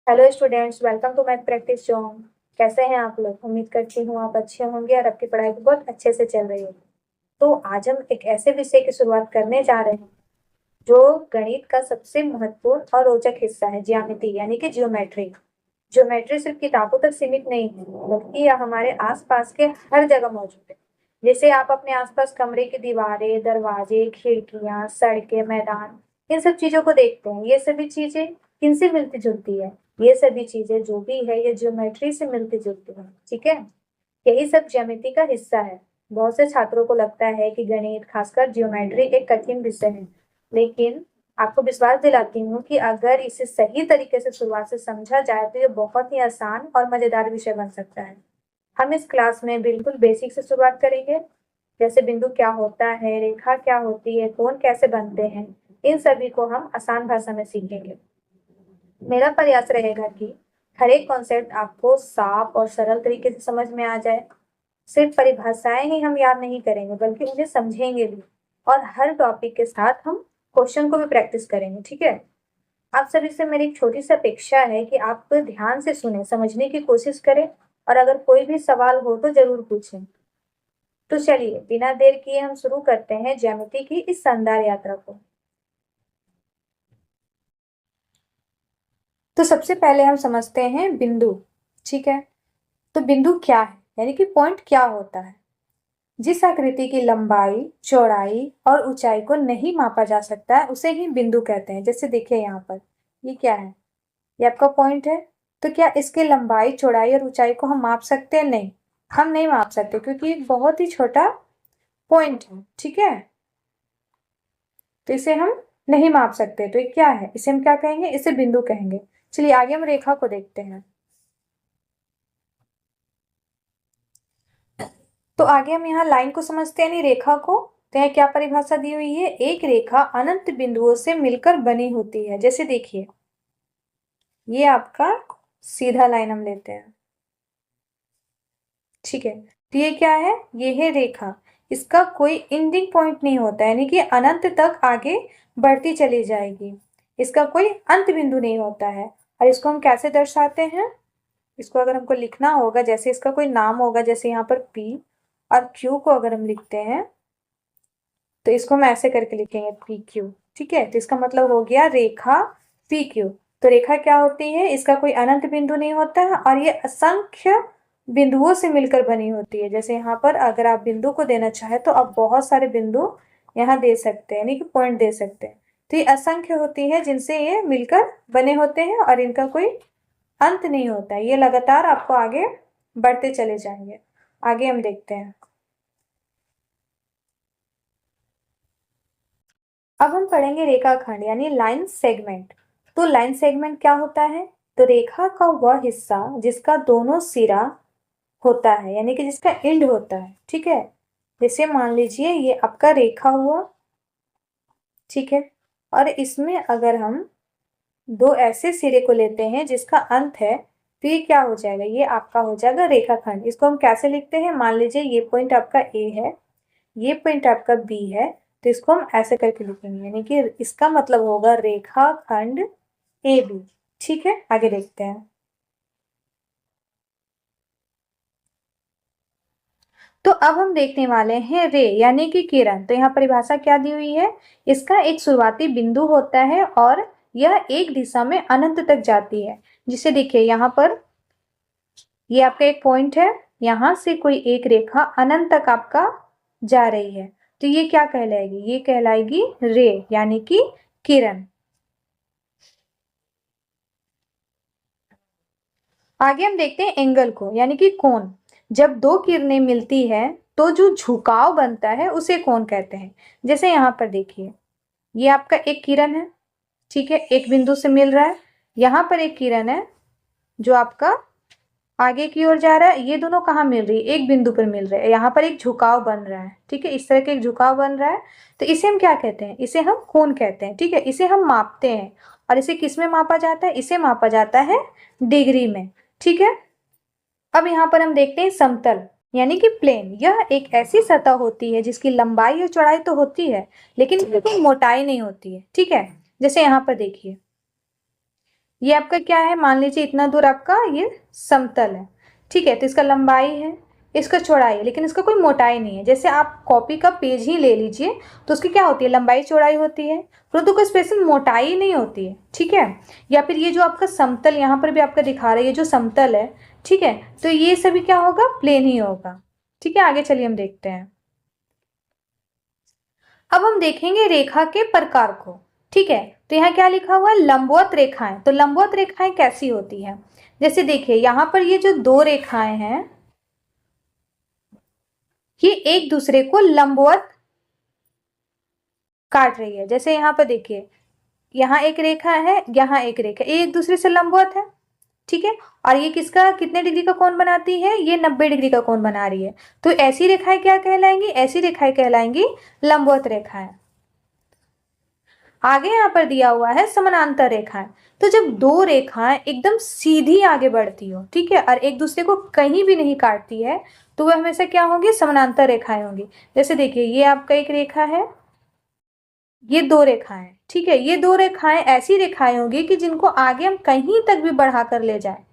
Hello students, welcome to math practice zone. कैसे हैं आप लोग? उम्मीद करती हूँ आप अच्छे होंगे और आपकी पढ़ाई भी बहुत अच्छे से चल रही होगी। तो आज हम एक ऐसे विषय की शुरुआत करने जा रहे हैं जो गणित का सबसे महत्वपूर्ण और रोचक हिस्सा है, ज्यामिति यानी कि ज्योमेट्री। ज्योमेट्री सिर्फ किताबों तक सीमित नहीं है, बल्कि यह हमारे आसपास के हर जगह मौजूद है। जैसे आप अपने आसपास कमरे की दीवारें, दरवाजे, खिड़कियां, सड़कें, मैदान, इन सब चीजों को देखते हैं। ये सभी चीजें किनसे मिलती जुलती है? ये सभी चीजें जो भी है ये ज्योमेट्री से मिलती जुलती है। ठीक है, यही सब ज्यामिति का हिस्सा है। बहुत से छात्रों को लगता है कि गणित, खासकर ज्योमेट्री, एक कठिन विषय है, लेकिन आपको विश्वास दिलाती हूँ कि अगर इसे सही तरीके से शुरुआत से समझा जाए तो ये बहुत ही आसान और मजेदार विषय बन सकता है। हम इस क्लास में बिल्कुल बेसिक से शुरुआत करेंगे, जैसे बिंदु क्या होता है, रेखा क्या होती है, कोण कैसे बनते हैं। इन सभी को हम आसान भाषा में सीखेंगे। मेरा प्रयास रहेगा कि हर एक कॉन्सेप्ट आपको साफ और सरल तरीके से समझ में आ जाए। सिर्फ परिभाषाएं ही हम याद नहीं करेंगे, बल्कि उन्हें समझेंगे भी। और हर टॉपिक के साथ हम क्वेश्चन को भी प्रैक्टिस करेंगे। ठीक है, आप सभी से मेरी एक छोटी सी अपेक्षा है कि आप ध्यान से सुने, समझने की कोशिश करें, और अगर कोई भी सवाल हो तो जरूर पूछें। तो चलिए बिना देर किए हम शुरू करते हैं ज्यामिति की इस शानदार यात्रा को। तो सबसे पहले हम समझते हैं बिंदु। ठीक है, तो बिंदु क्या है, यानी कि पॉइंट क्या होता है? जिस आकृति की लंबाई, चौड़ाई और ऊंचाई को नहीं मापा जा सकता है उसे ही बिंदु कहते हैं। जैसे देखिए यहाँ पर, ये क्या है? ये आपका पॉइंट है। तो क्या इसकी लंबाई, चौड़ाई और ऊंचाई को हम माप सकते हैं? नहीं, हम नहीं माप सकते, क्योंकि एक बहुत ही छोटा पॉइंट है। ठीक है, तो इसे हम नहीं माप सकते। तो ये क्या है? इसे हम क्या कहेंगे? इसे बिंदु कहेंगे। चलिए आगे हम रेखा को देखते हैं। तो आगे हम यहाँ लाइन को समझते हैं, नहीं रेखा को। तो यहाँ क्या परिभाषा दी हुई है? एक रेखा अनंत बिंदुओं से मिलकर बनी होती है। जैसे देखिए, ये आपका सीधा लाइन हम लेते हैं। ठीक है, तो ये क्या है? ये है रेखा। इसका कोई एंडिंग पॉइंट नहीं होता, यानी कि अनंत तक आगे बढ़ती चली जाएगी। इसका कोई अंत बिंदु नहीं होता है। और इसको हम कैसे दर्शाते हैं? इसको अगर हमको लिखना होगा, जैसे इसका कोई नाम होगा, जैसे यहाँ पर P और Q को अगर हम लिखते हैं, तो इसको हम ऐसे करके लिखेंगे PQ। ठीक है, तो इसका मतलब हो गया रेखा PQ। तो रेखा क्या होती है? इसका कोई अनंत बिंदु नहीं होता है और ये असंख्य बिंदुओं से मिलकर बनी होती है। जैसे यहाँ पर अगर आप बिंदु को देना चाहे तो आप बहुत सारे बिंदु यहाँ दे सकते हैं, यानी कि पॉइंट दे सकते हैं। तो ये असंख्य होती है जिनसे ये मिलकर बने होते हैं और इनका कोई अंत नहीं होता है। ये लगातार आपको आगे बढ़ते चले जाएंगे। आगे हम देखते हैं। अब हम पढ़ेंगे रेखाखंड यानी लाइन सेगमेंट। तो लाइन सेगमेंट क्या होता है? तो रेखा का वह हिस्सा जिसका दोनों सिरा होता है, यानी कि जिसका एंड होता है। ठीक है, जैसे मान लीजिए ये आपका रेखा हुआ। ठीक है, और इसमें अगर हम दो ऐसे सिरे को लेते हैं जिसका अंत है, तो ये क्या हो जाएगा? ये आपका हो जाएगा रेखाखंड। इसको हम कैसे लिखते हैं? मान लीजिए ये पॉइंट आपका ए है, ये पॉइंट आपका बी है, तो इसको हम ऐसे करके लिखेंगे, यानी कि इसका मतलब होगा रेखाखंड ए बी। ठीक है, आगे देखते हैं। तो अब हम देखने वाले हैं रे यानी कि किरण। तो यहाँ परिभाषा क्या दी हुई है? इसका एक शुरुआती बिंदु होता है और यह एक दिशा में अनंत तक जाती है। जिसे देखिए यहाँ पर, ये आपका एक पॉइंट है, यहां से कोई एक रेखा अनंत तक आपका जा रही है, तो ये क्या कहलाएगी? ये कहलाएगी रे यानी कि किरण। आगे हम देखते हैं एंगल को, यानी कि कोण। जब दो किरणें मिलती है तो जो झुकाव बनता है उसे कोण कहते हैं। जैसे यहाँ पर देखिए, ये आपका एक किरण है। ठीक है, एक बिंदु से मिल रहा है। यहाँ पर एक किरण है जो आपका आगे की ओर जा रहा है। ये दोनों कहाँ मिल रही है? एक बिंदु पर मिल रहे हैं। यहाँ पर एक झुकाव बन रहा है। ठीक है, इस तरह का एक झुकाव बन रहा है, तो इसे हम क्या कहते हैं? इसे हम कोण कहते हैं। ठीक है, इसे हम मापते हैं। और इसे किस में मापा जाता है? इसे मापा जाता है डिग्री में। ठीक है, अब यहाँ पर हम देखते हैं समतल यानी कि प्लेन। यह एक ऐसी सतह होती है जिसकी लंबाई और चौड़ाई तो होती है, लेकिन इसकी मोटाई नहीं होती है। ठीक है, जैसे यहाँ पर देखिए, ये आपका क्या है, मान लीजिए इतना दूर आपका ये समतल है, ठीक है। तो इसका लंबाई है, इसका चौड़ाई है, लेकिन इसका कोई मोटाई नहीं है। जैसे आप कॉपी का पेज ही ले लीजिए तो उसकी क्या होती है, लंबाई चौड़ाई होती है, परंतु कोई स्पेशल मोटाई नहीं होती है, ठीक है। या फिर ये जो आपका समतल यहाँ पर भी आपका दिखा रहा है, ये जो समतल है, ठीक है, तो ये सभी क्या होगा, प्लेन ही होगा, ठीक है। आगे चलिए हम देखते हैं। अब हम देखेंगे रेखा के प्रकार को, ठीक है। तो यहाँ क्या लिखा हुआ है, लंबवत रेखाएं। तो लंबवत रेखाएं कैसी होती है, जैसे देखिए यहाँ पर ये जो दो रेखाएं हैं, ये एक दूसरे को लंबवत काट रही है। जैसे यहाँ पर देखिए, यहाँ एक रेखा है, यहाँ एक रेखा, ये एक दूसरे से लंबवत है, ठीक है। और ये किसका, कितने डिग्री का कोण बनाती है, ये 90 डिग्री का कोण बना रही है। तो ऐसी रेखाएं क्या कहलाएंगी, ऐसी रेखाएं कहलाएंगी लंबवत रेखाएं। आगे यहाँ पर दिया हुआ है समानांतर रेखाएं। तो जब दो रेखाएं एकदम सीधी आगे बढ़ती हो, ठीक है, और एक दूसरे को कहीं भी नहीं काटती है, तो वह हमेशा क्या होंगी, समानांतर रेखाएं होंगी। जैसे देखिए ये आपका एक रेखा है, ये दो रेखाएं, ठीक है। ये दो रेखाएं ऐसी रेखाएं होंगी कि जिनको आगे हम कहीं तक भी बढ़ा कर ले जाए,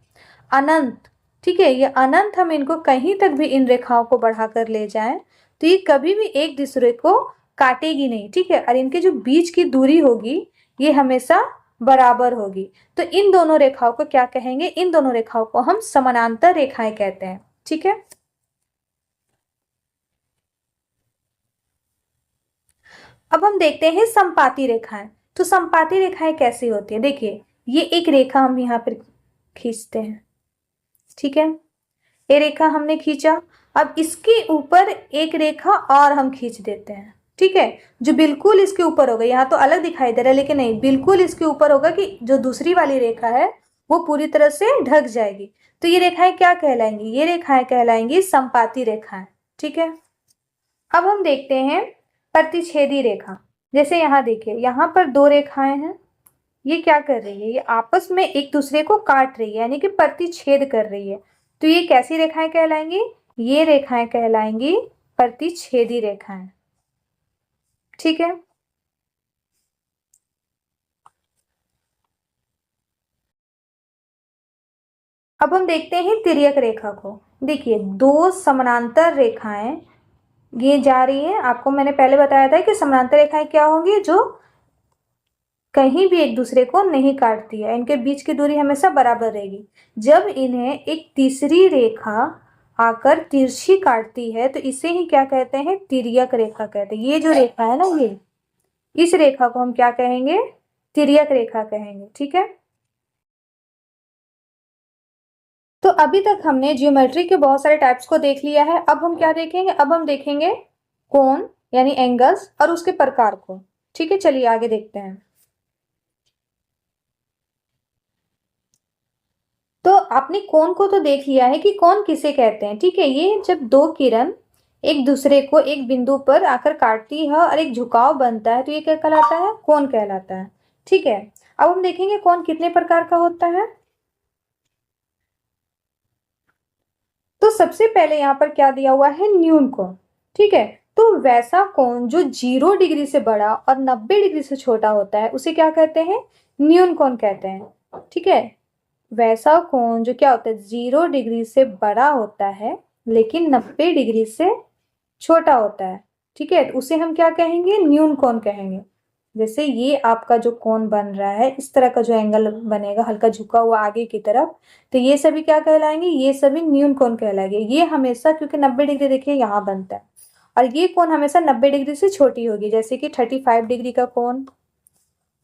अनंत, ठीक है, ये अनंत हम इनको कहीं तक भी इन रेखाओं को बढ़ा कर ले जाएं तो ये कभी भी एक दूसरे को काटेगी नहीं, ठीक है। और इनके जो बीच की दूरी होगी ये हमेशा बराबर होगी। तो इन दोनों रेखाओं को क्या कहेंगे, इन दोनों रेखाओं को हम समानांतर रेखाएं कहते हैं, ठीक है। अब हम देखते हैं संपाती रेखाएं। तो संपाती रेखाएं कैसी होती है, देखिए ये एक रेखा हम यहाँ पर खींचते हैं, ठीक है, ये रेखा हमने खींचा। अब इसके ऊपर एक रेखा और हम खींच देते हैं, ठीक है, जो बिल्कुल इसके ऊपर होगा। यहाँ तो अलग दिखाई दे रहा है, लेकिन नहीं, बिल्कुल इसके ऊपर होगा कि जो दूसरी वाली रेखा है वो पूरी तरह से ढक जाएगी। तो ये रेखाएं क्या कहलाएंगी, ये रेखाएं कहलाएंगी संपाती रेखाएं, ठीक है। अब हम देखते हैं प्रतिच्छेदी रेखा। जैसे यहाँ देखिए, यहाँ पर दो रेखाएं हैं, ये क्या कर रही है, ये आपस में एक दूसरे को काट रही है, यानी कि प्रतिच्छेद कर रही है। तो ये कैसी रेखाएं कहलाएंगी, ये रेखाएं कहलाएंगी प्रतिच्छेदी रेखाएं, ठीक है। अब हम देखते हैं तिर्यक रेखा को। देखिए दो समानांतर रेखाएं ये जा रही है, आपको मैंने पहले बताया था कि समानांतर रेखाएं क्या होंगी, जो कहीं भी एक दूसरे को नहीं काटती है, इनके बीच की दूरी हमेशा बराबर रहेगी। जब इन्हें एक तीसरी रेखा आकर तिरछी काटती है तो इसे ही क्या कहते हैं, तिर्यक रेखा कहते हैं। ये जो रेखा है ना, ये इस रेखा को हम क्या कहेंगे, तिर्यक रेखा कहेंगे, ठीक है। तो अभी तक हमने ज्योमेट्री के बहुत सारे टाइप्स को देख लिया है। अब हम क्या देखेंगे, अब हम देखेंगे कोण यानी एंगल्स और उसके प्रकार को, ठीक है। चलिए आगे देखते हैं। तो आपने कोण को तो देख लिया है कि कोण किसे कहते हैं, ठीक है। ये जब दो किरण एक दूसरे को एक बिंदु पर आकर काटती है और एक झुकाव बनता है तो ये क्या कहलाता है, कोण कहलाता है, ठीक है। अब हम देखेंगे कोण कितने प्रकार का होता है। तो सबसे पहले यहाँ पर क्या दिया हुआ है, न्यून कोण, ठीक है। तो वैसा कोण जो 0 डिग्री से बड़ा और 90 डिग्री से छोटा होता है उसे क्या कहते हैं, न्यून कोण कहते हैं, ठीक है। वैसा कोण जो क्या होता है, 0 डिग्री से बड़ा होता है लेकिन 90 डिग्री से छोटा होता है, ठीक है, तो उसे हम क्या कहेंगे, न्यून कोण कहेंगे। जैसे ये आपका जो कोण बन रहा है, इस तरह का जो एंगल बनेगा हल्का झुका हुआ आगे की तरफ, तो ये सभी क्या कहलाएंगे, ये सभी न्यून कोण कहलाएंगे। ये हमेशा, क्योंकि 90 डिग्री देखिए यहाँ बनता है, और ये कोण हमेशा 90 डिग्री से छोटी होगी। जैसे कि 35 डिग्री का कोण,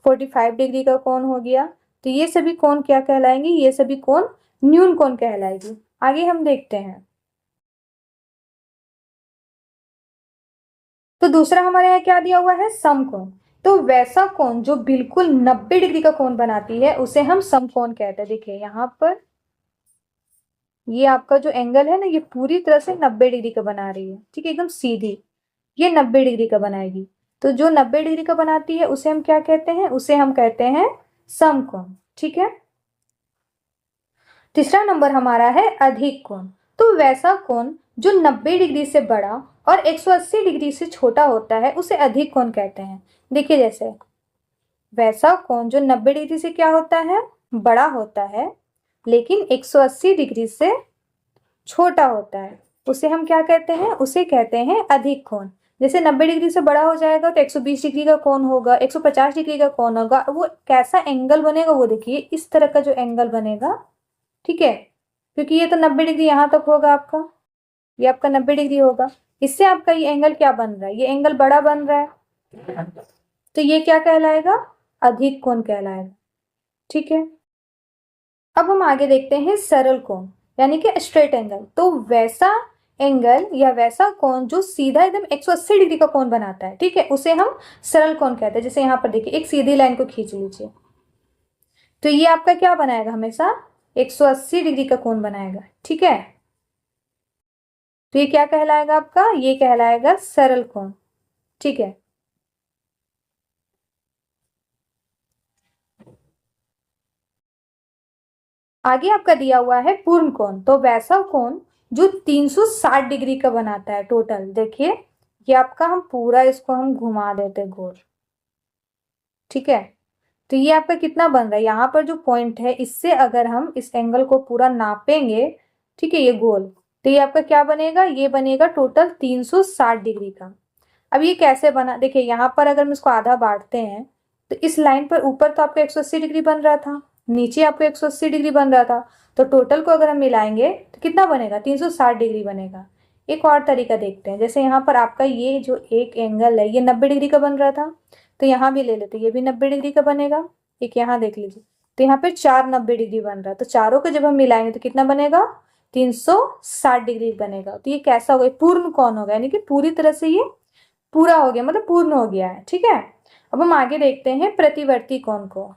45 डिग्री का कोण हो गया, तो ये सभी कोण क्या कहलाएंगे, ये सभी कोण न्यून कोण कहलाएगी। आगे हम देखते हैं। तो दूसरा हमारे यहाँ क्या दिया हुआ है, समकोण। तो वैसा कोण जो बिल्कुल 90 डिग्री का कोण बनाती है उसे हम समकोण कहते हैं। देखिए यहाँ पर ये आपका जो एंगल है ना, ये पूरी तरह से 90 डिग्री का बना रही है, ठीक है, एकदम सीधी, ये 90 डिग्री का बनाएगी। तो जो 90 डिग्री का बनाती है उसे हम क्या कहते हैं, उसे हम कहते हैं समकोण, ठीक है। तीसरा नंबर हमारा है अधिक कोण। तो वैसा कोण जो 90 डिग्री से बड़ा और 180 डिग्री से छोटा होता है उसे अधिक कोण कहते हैं। देखिए जैसे वैसा कोण जो 90 डिग्री से क्या होता है, बड़ा होता है लेकिन 180 डिग्री से छोटा होता है, उसे हम क्या कहते हैं? उसे कहते हैं अधिक कोण। जैसे 90 डिग्री से बड़ा हो जाएगा तो 120 डिग्री का कोण होगा, 150 डिग्री का कोण होगा। वो कैसा एंगल बनेगा वो देखिए, इस तरह का जो एंगल बनेगा, ठीक है, क्योंकि ये तो 90 डिग्री यहाँ तक होगा आपका, ये आपका 90 डिग्री होगा। इससे आपका ये एंगल क्या बन रहा है? ये एंगल बड़ा बन रहा है, तो ये क्या कहलाएगा? अधिक कोण कहलाएगा, ठीक है। अब हम आगे देखते हैं सरल कोण, यानी कि स्ट्रेट एंगल। तो वैसा एंगल या वैसा कोण जो सीधा एकदम 180 डिग्री का कोण बनाता है, ठीक है, उसे हम सरल कोण कहते हैं। जैसे यहाँ पर देखिए, एक सीधी लाइन को खींच लीजिए, तो ये आपका क्या बनाएगा? हमेशा 180 डिग्री का कोण बनाएगा, ठीक है। तो ये क्या कहलाएगा आपका? ये कहलाएगा सरल कोण, ठीक है। आगे आपका दिया हुआ है पूर्ण कोण। तो वैसा कोण जो 360 डिग्री का बनाता है टोटल। देखिए, ये आपका हम पूरा इसको हम घुमा देते गोल, ठीक है। तो ये आपका कितना बन रहा है? यहाँ पर जो पॉइंट है, इससे अगर हम इस एंगल को पूरा नापेंगे, ठीक है, ये गोल, तो ये आपका क्या बनेगा? ये बनेगा टोटल 360 डिग्री का। अब ये कैसे बना? देखिए, यहाँ पर अगर हम इसको आधा बांटते हैं तो इस लाइन पर ऊपर तो आपका 180 डिग्री बन रहा था, नीचे आपको 180 डिग्री बन रहा था, तो टोटल को अगर हम मिलाएंगे तो कितना बनेगा? 360 डिग्री बनेगा। एक और तरीका देखते हैं। जैसे यहाँ पर आपका ये जो एक एंगल है, ये 90 डिग्री का बन रहा था, तो यहाँ भी ले लेते, ये भी 90 डिग्री का बनेगा। एक यहाँ देख लीजिए, तो यहाँ पे 4 90 डिग्री बन रहा है, तो चारों को जब हम मिलाएंगे तो कितना बनेगा? 360 डिग्री बनेगा। तो ये कैसा होगा? पूर्ण कोण होगा, यानी कि पूरी तरह से ये पूरा हो गया, मतलब पूर्ण हो गया है, ठीक है। अब हम आगे देखते हैं प्रतिवर्ती कोण को।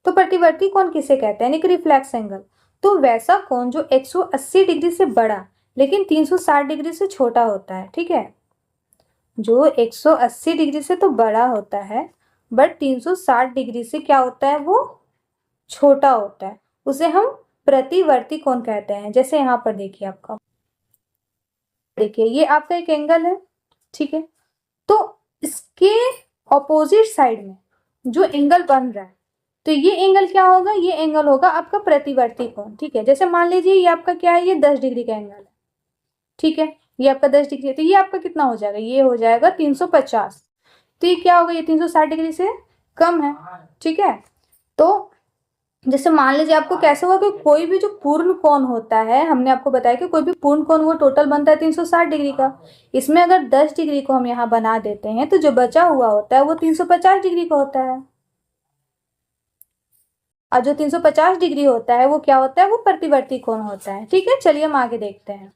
तो प्रतिवर्ती कोण किसे कहते हैं? यानी कि रिफ्लेक्स एंगल। तो वैसा कोण जो 180 डिग्री से बड़ा लेकिन 360 डिग्री से छोटा होता है, ठीक है। जो 180 डिग्री से तो बड़ा होता है, बट 360 डिग्री से क्या होता है? वो छोटा होता है, उसे हम प्रतिवर्ती कोण कहते हैं। जैसे यहाँ पर देखिए, आपका देखिए, ये आपका एक एंगल है, ठीक है। तो इसके ऑपोजिट साइड में जो एंगल बन रहा है, तो ये एंगल क्या होगा? ये एंगल होगा आपका प्रतिवर्ती कोण, ठीक है। जैसे मान लीजिए ये आपका क्या है? ये 10 डिग्री का एंगल है, ठीक है। ये आपका 10 डिग्री है, तो ये आपका कितना हो जाएगा? ये हो जाएगा 350। तो ये क्या होगा? ये 360 डिग्री से कम है, ठीक है। तो जैसे मान लीजिए आपको कैसे होगा कि कोई भी जो पूर्ण कोण होता है, हमने आपको बताया कि कोई भी पूर्ण कोण वो टोटल बनता है 360 डिग्री का। इसमें अगर 10 डिग्री को हम यहाँ बना देते हैं तो जो बचा हुआ होता है वो 350 डिग्री का होता है। और जो 350 डिग्री होता है वो क्या होता है? वो प्रतिवर्ती कोण होता है, ठीक है। चलिए हम आगे देखते हैं।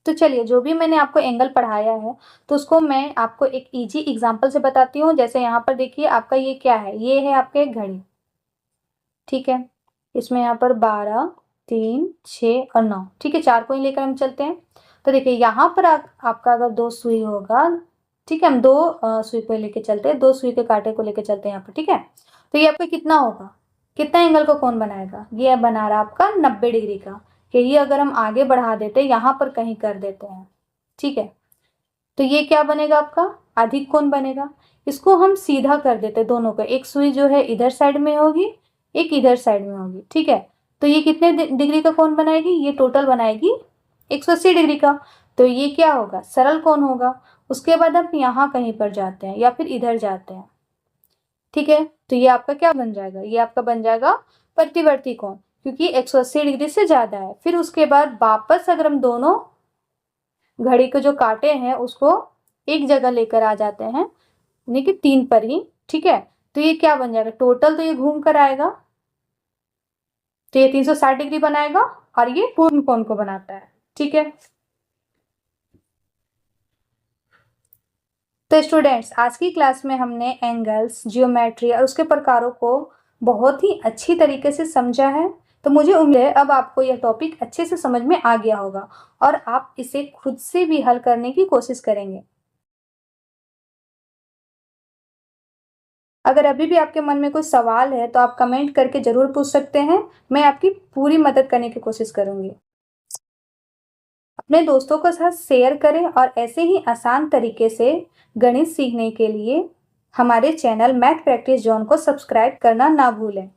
तो चलिए, जो भी मैंने आपको एंगल पढ़ाया है तो उसको मैं आपको एक इजी एग्जांपल से बताती हूँ। जैसे यहाँ पर देखिए, आपका ये क्या है? ये है आपका एक घड़ी, ठीक है। इसमें यहाँ पर 12, 3, 6 और 9, ठीक है, 4 को ही लेकर हम चलते हैं। तो देखिए, यहाँ पर आपका अगर 2 सुई होगा, ठीक है, हम 2 सुई को लेके चलते हैं, 2 सुई के कांटे को लेके चलते हैं यहाँ पर, ठीक है। तो ये आपका कितना होगा? कितना एंगल को कौन बनाएगा? ये बना रहा आपका 90 डिग्री का। यही अगर हम आगे बढ़ा देते, यहाँ पर कहीं कर देते हैं, ठीक है, तो ये क्या बनेगा? आपका अधिक कोण बनेगा। इसको हम सीधा कर देते दोनों को, एक सुई जो है इधर साइड में होगी, एक इधर साइड में होगी, ठीक है। तो ये कितने डिग्री का कोण बनाएगी? ये टोटल बनाएगी 180 डिग्री का। तो ये क्या होगा? सरल कोण होगा। उसके बाद हम यहाँ कहीं पर जाते हैं या फिर इधर जाते हैं, ठीक है। तो ये आपका क्या बन जाएगा? ये आपका बन जाएगा प्रतिवर्ती कोण, क्योंकि 180 डिग्री से ज्यादा है। फिर उसके बाद वापस अगर हम दोनों घड़ी के जो कांटे हैं उसको एक जगह लेकर आ जाते हैं, यानी कि 3 पर ही, ठीक है। तो ये क्या बन जाएगा? टोटल तो ये घूम कर आएगा, तो ये 360 डिग्री बनाएगा और ये पूर्ण कोण को बनाता है, ठीक है। तो स्टूडेंट्स, आज की क्लास में हमने एंगल्स, जियोमेट्री और उसके प्रकारों को बहुत ही अच्छी तरीके से समझा है। तो मुझे उम्मीद है अब आपको यह टॉपिक अच्छे से समझ में आ गया होगा और आप इसे खुद से भी हल करने की कोशिश करेंगे। अगर अभी भी आपके मन में कोई सवाल है तो आप कमेंट करके जरूर पूछ सकते हैं, मैं आपकी पूरी मदद करने की कोशिश करूंगी। अपने दोस्तों के साथ शेयर करें और ऐसे ही आसान तरीके से गणित सीखने के लिए हमारे चैनल मैथ प्रैक्टिस जोन को सब्सक्राइब करना ना भूलें।